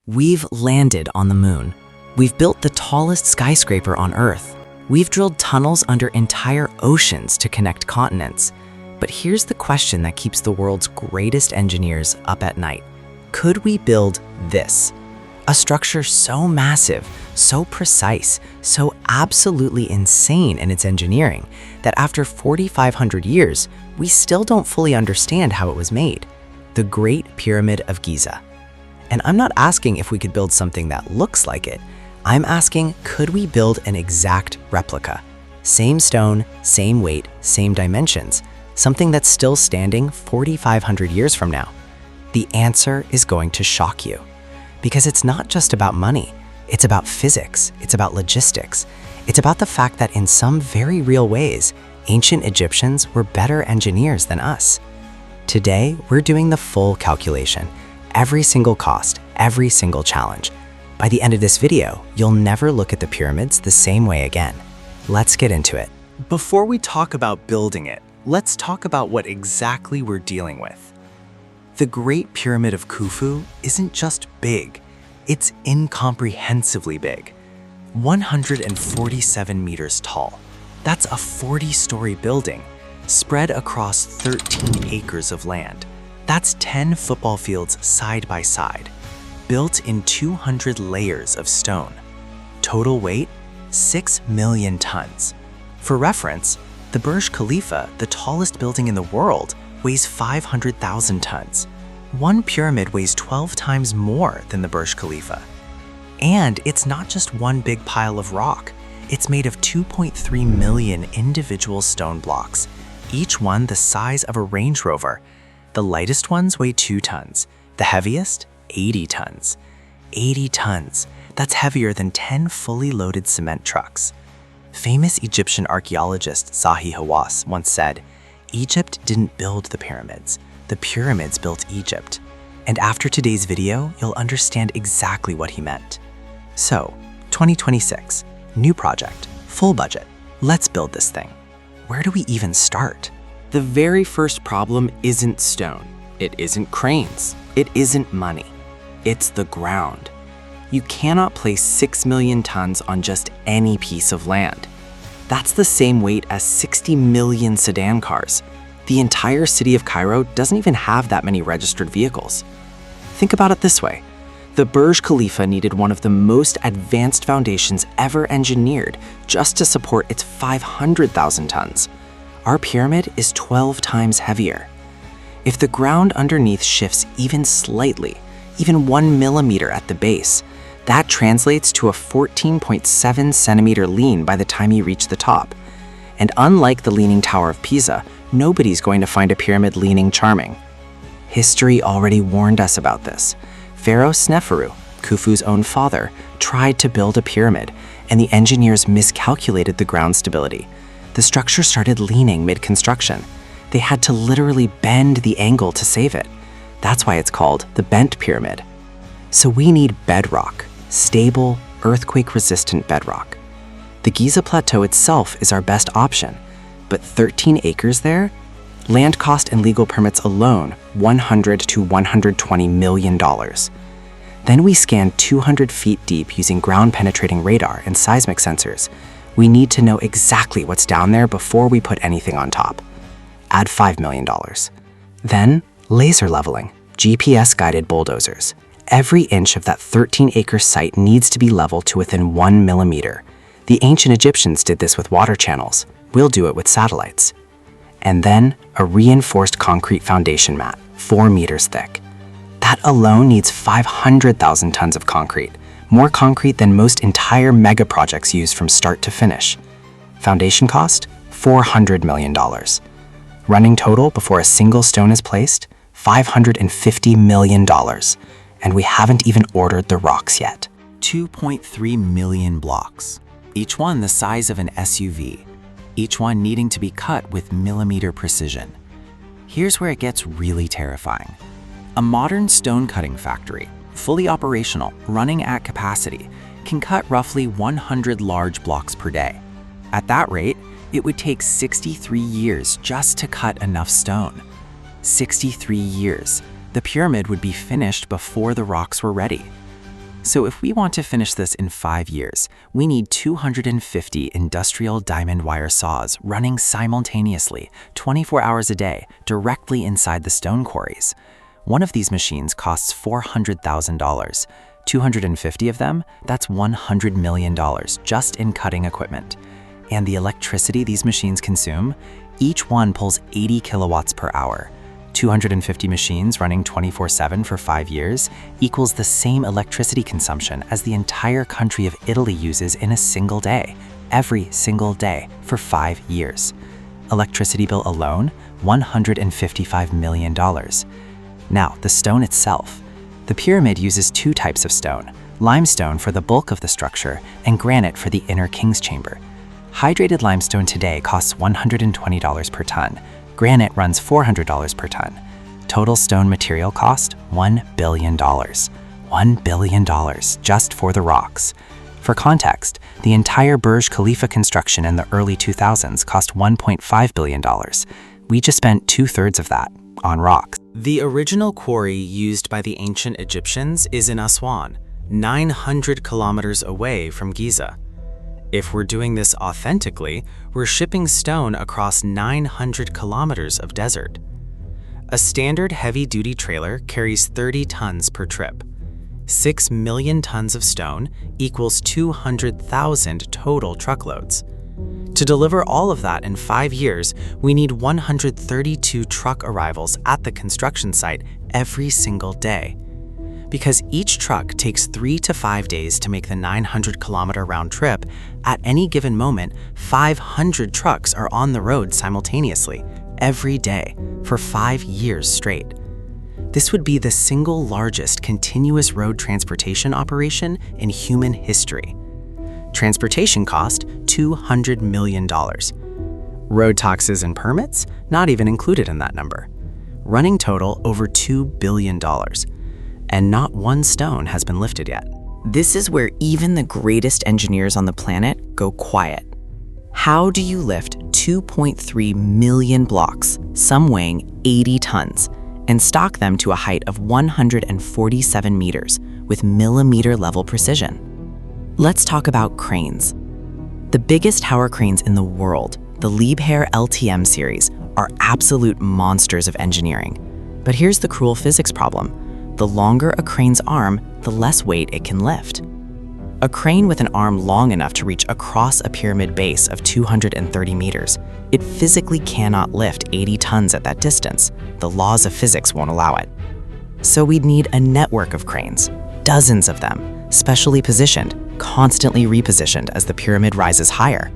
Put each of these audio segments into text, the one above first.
We've landed on the moon. We've built the tallest skyscraper on Earth. We've drilled tunnels under entire oceans to connect continents. But here's the question that keeps the world's greatest engineers up at night. Could we build this? A structure so massive, so precise, so absolutely insane in its engineering that after 4,500 years, we still don't fully understand how it was made. The Great Pyramid of Giza. And I'm not asking if we could build something that looks like it. I'm asking, could we build an exact replica? Same stone, same weight, same dimensions, something that's still standing 4,500 years from now. The answer is going to shock you. Because it's not just about money. It's about physics. It's about logistics. It's about the fact that in some very real ways, ancient Egyptians were better engineers than us. Today, we're doing the full calculation. Every single cost, every single challenge. By the end of this video, you'll never look at the pyramids the same way again. Let's get into it. Before we talk about building it, let's talk about what exactly we're dealing with. The Great Pyramid of Khufu isn't just big, it's incomprehensibly big. 147 meters tall. That's a 40-story building spread across 13 acres of land. That's 10 football fields side by side, built in 200 layers of stone. Total weight, 6 million tons. For reference, the Burj Khalifa, the tallest building in the world, weighs 500,000 tons. One pyramid weighs 12 times more than the Burj Khalifa. And it's not just one big pile of rock. It's made of 2.3 million individual stone blocks, each one the size of a Range Rover. The lightest ones weigh 2 tons, the heaviest, 80 tons. 80 tons, that's heavier than 10 fully loaded cement trucks. Famous Egyptian archaeologist Zahi Hawass once said, "Egypt didn't build the pyramids built Egypt." And after today's video, you'll understand exactly what he meant. So, 2026, new project, full budget. Let's build this thing. Where do we even start? The very first problem isn't stone. It isn't cranes. It isn't money. It's the ground. You cannot place 6 million tons on just any piece of land. That's the same weight as 60 million sedan cars. The entire city of Cairo doesn't even have that many registered vehicles. Think about it this way. The Burj Khalifa needed one of the most advanced foundations ever engineered just to support its 500,000 tons. Our pyramid is 12 times heavier. If the ground underneath shifts even slightly, even 1 millimeter at the base, that translates to a 14.7 centimeter lean by the time you reach the top. And unlike the Leaning Tower of Pisa, nobody's going to find a pyramid leaning charming. History already warned us about this. Pharaoh Sneferu, Khufu's own father, tried to build a pyramid, and the engineers miscalculated the ground stability. The structure started leaning mid-construction. They had to literally bend the angle to save it. That's why it's called the bent pyramid. So we need bedrock, stable, earthquake-resistant bedrock. The Giza Plateau itself is our best option, but 13 acres there? Land cost and legal permits alone, $100 to $120 million. Then we scanned 200 feet deep using ground-penetrating radar and seismic sensors. We need to know exactly what's down there before we put anything on top. Add $5 million. Then, laser leveling, GPS-guided bulldozers. Every inch of that 13-acre site needs to be leveled to within 1 millimeter. The ancient Egyptians did this with water channels. We'll do it with satellites. And then, a reinforced concrete foundation mat, 4 meters thick. That alone needs 500,000 tons of concrete. More concrete than most entire mega projects use from start to finish. Foundation cost, $400 million. Running total before a single stone is placed, $550 million. And we haven't even ordered the rocks yet. 2.3 million blocks, each one the size of an SUV, each one needing to be cut with millimeter precision. Here's where it gets really terrifying. A modern stone cutting factory, fully operational, running at capacity, can cut roughly 100 large blocks per day. At that rate, it would take 63 years just to cut enough stone. 63 years. The pyramid would be finished before the rocks were ready. So if we want to finish this in 5 years, we need 250 industrial diamond wire saws running simultaneously, 24 hours a day, directly inside the stone quarries. One of these machines costs $400,000. 250 of them, that's $100 million just in cutting equipment. And the electricity these machines consume, each one pulls 80 kilowatts per hour. 250 machines running 24/7 for 5 years equals the same electricity consumption as the entire country of Italy uses in a single day, every single day, for 5 years. Electricity bill alone, $155 million. Now, the stone itself. The pyramid uses 2 types of stone, limestone for the bulk of the structure and granite for the inner king's chamber. Hydrated limestone today costs $120 per ton. Granite runs $400 per ton. Total stone material cost, $1 billion. $1 billion just for the rocks. For context, the entire Burj Khalifa construction in the early 2000s cost $1.5 billion. We just spent 2/3 of that on rocks. The original quarry used by the ancient Egyptians is in Aswan, 900 kilometers away from Giza. If we're doing this authentically, we're shipping stone across 900 kilometers of desert. A standard heavy-duty trailer carries 30 tons per trip. 6 million tons of stone equals 200,000 total truckloads. To deliver all of that in 5 years, we need 132 truck arrivals at the construction site every single day. Because each truck takes 3 to 5 days to make the 900-kilometer round trip, at any given moment, 500 trucks are on the road simultaneously, every day, for 5 years straight. This would be the single largest continuous road transportation operation in human history. Transportation cost, $200 million. Road taxes and permits, not even included in that number. Running total, over $2 billion. And not one stone has been lifted yet. This is where even the greatest engineers on the planet go quiet. How do you lift 2.3 million blocks, some weighing 80 tons, and stock them to a height of 147 meters with millimeter-level precision? Let's talk about cranes. The biggest tower cranes in the world, the Liebherr LTM series, are absolute monsters of engineering. But here's the cruel physics problem. The longer a crane's arm, the less weight it can lift. A crane with an arm long enough to reach across a pyramid base of 230 meters, it physically cannot lift 80 tons at that distance. The laws of physics won't allow it. So we'd need a network of cranes, dozens of them, specially positioned, constantly repositioned as the pyramid rises higher.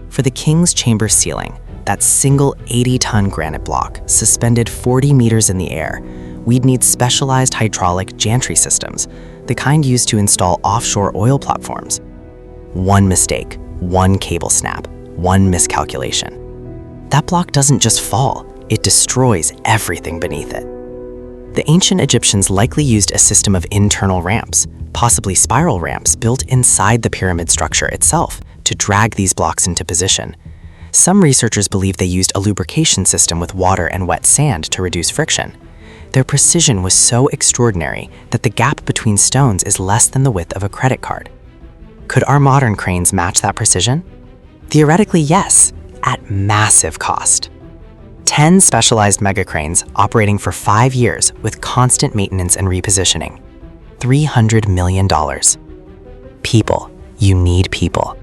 For the king's chamber ceiling, that single 80-ton granite block, suspended 40 meters in the air, we'd need specialized hydraulic gantry systems, the kind used to install offshore oil platforms. One mistake, one cable snap, one miscalculation. That block doesn't just fall, it destroys everything beneath it. The ancient Egyptians likely used a system of internal ramps, possibly spiral ramps built inside the pyramid structure itself, to drag these blocks into position. Some researchers believe they used a lubrication system with water and wet sand to reduce friction. Their precision was so extraordinary that the gap between stones is less than the width of a credit card. Could our modern cranes match that precision? Theoretically, yes, at massive cost. 10 specialized mega cranes operating for 5 years with constant maintenance and repositioning. $300 million. People. You need people.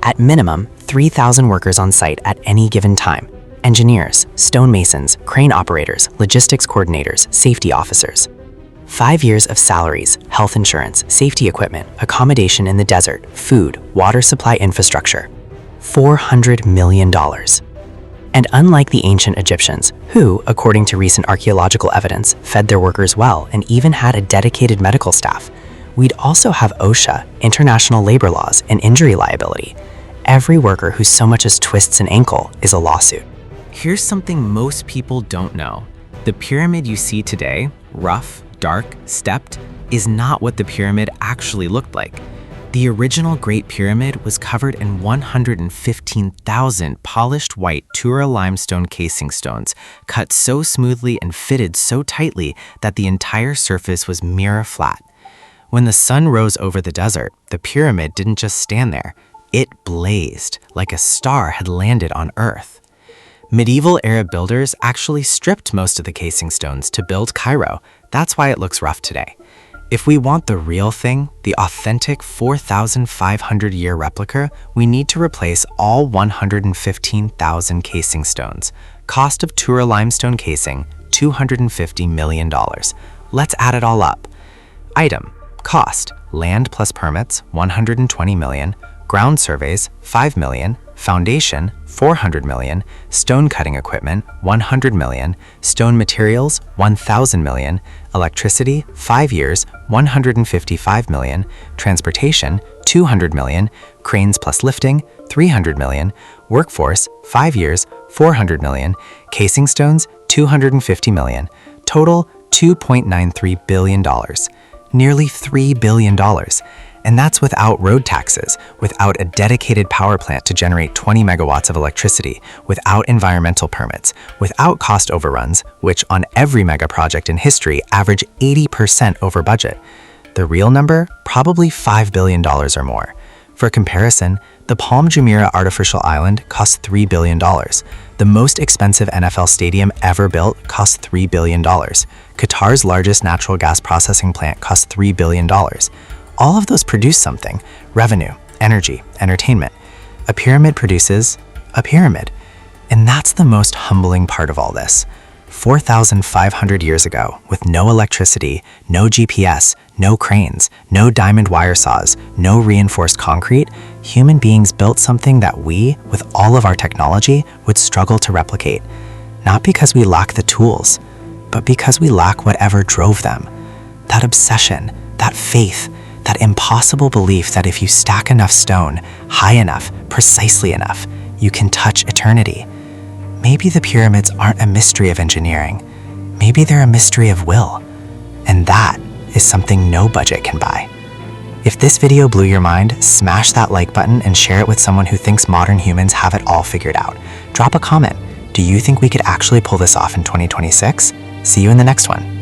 At minimum, 3,000 workers on site at any given time. Engineers, stonemasons, crane operators, logistics coordinators, safety officers. 5 years of salaries, health insurance, safety equipment, accommodation in the desert, food, water supply infrastructure. $400 million. And unlike the ancient Egyptians, who, according to recent archaeological evidence, fed their workers well and even had a dedicated medical staff, we'd also have OSHA, international labor laws, and injury liability. Every worker who so much as twists an ankle is a lawsuit. Here's something most people don't know. The pyramid you see today, rough, dark, stepped, is not what the pyramid actually looked like. The original Great Pyramid was covered in 115,000 polished white Tura limestone casing stones, cut so smoothly and fitted so tightly that the entire surface was mirror flat. When the sun rose over the desert, the pyramid didn't just stand there. It blazed like a star had landed on Earth. Medieval Arab builders actually stripped most of the casing stones to build Cairo. That's why it looks rough today. If we want the real thing, the authentic 4,500-year replica, we need to replace all 115,000 casing stones. Cost of Tura limestone casing, $250 million. Let's add it all up. Item: cost, land plus permits, $120 million, ground surveys, $5 million, foundation, $400 million, stone cutting equipment, $100 million, stone materials, $1,000 million, electricity, 5 years, $155 million, transportation, $200 million, cranes plus lifting, $300 million, workforce, 5 years, $400 million, casing stones, $250 million, total $2.93 billion. Nearly $3 billion. And that's without road taxes, without a dedicated power plant to generate 20 megawatts of electricity, without environmental permits, without cost overruns, which on every mega project in history average 80% over budget. The real number? Probably $5 billion or more. For comparison, the Palm Jumeirah artificial island cost $3 billion. The most expensive NFL stadium ever built cost $3 billion. Qatar's largest natural gas processing plant cost $3 billion. All of those produce something: revenue, energy, entertainment. A pyramid produces a pyramid. And that's the most humbling part of all this. 4,500 years ago, with no electricity, no GPS, no cranes, no diamond wire saws, no reinforced concrete, human beings built something that we, with all of our technology, would struggle to replicate. Not because we lack the tools, but because we lack whatever drove them. That obsession, that faith, that impossible belief that if you stack enough stone, high enough, precisely enough, you can touch eternity. Maybe the pyramids aren't a mystery of engineering. Maybe they're a mystery of will. And that is something no budget can buy. If this video blew your mind, smash that like button and share it with someone who thinks modern humans have it all figured out. Drop a comment. Do you think we could actually pull this off in 2026? See you in the next one.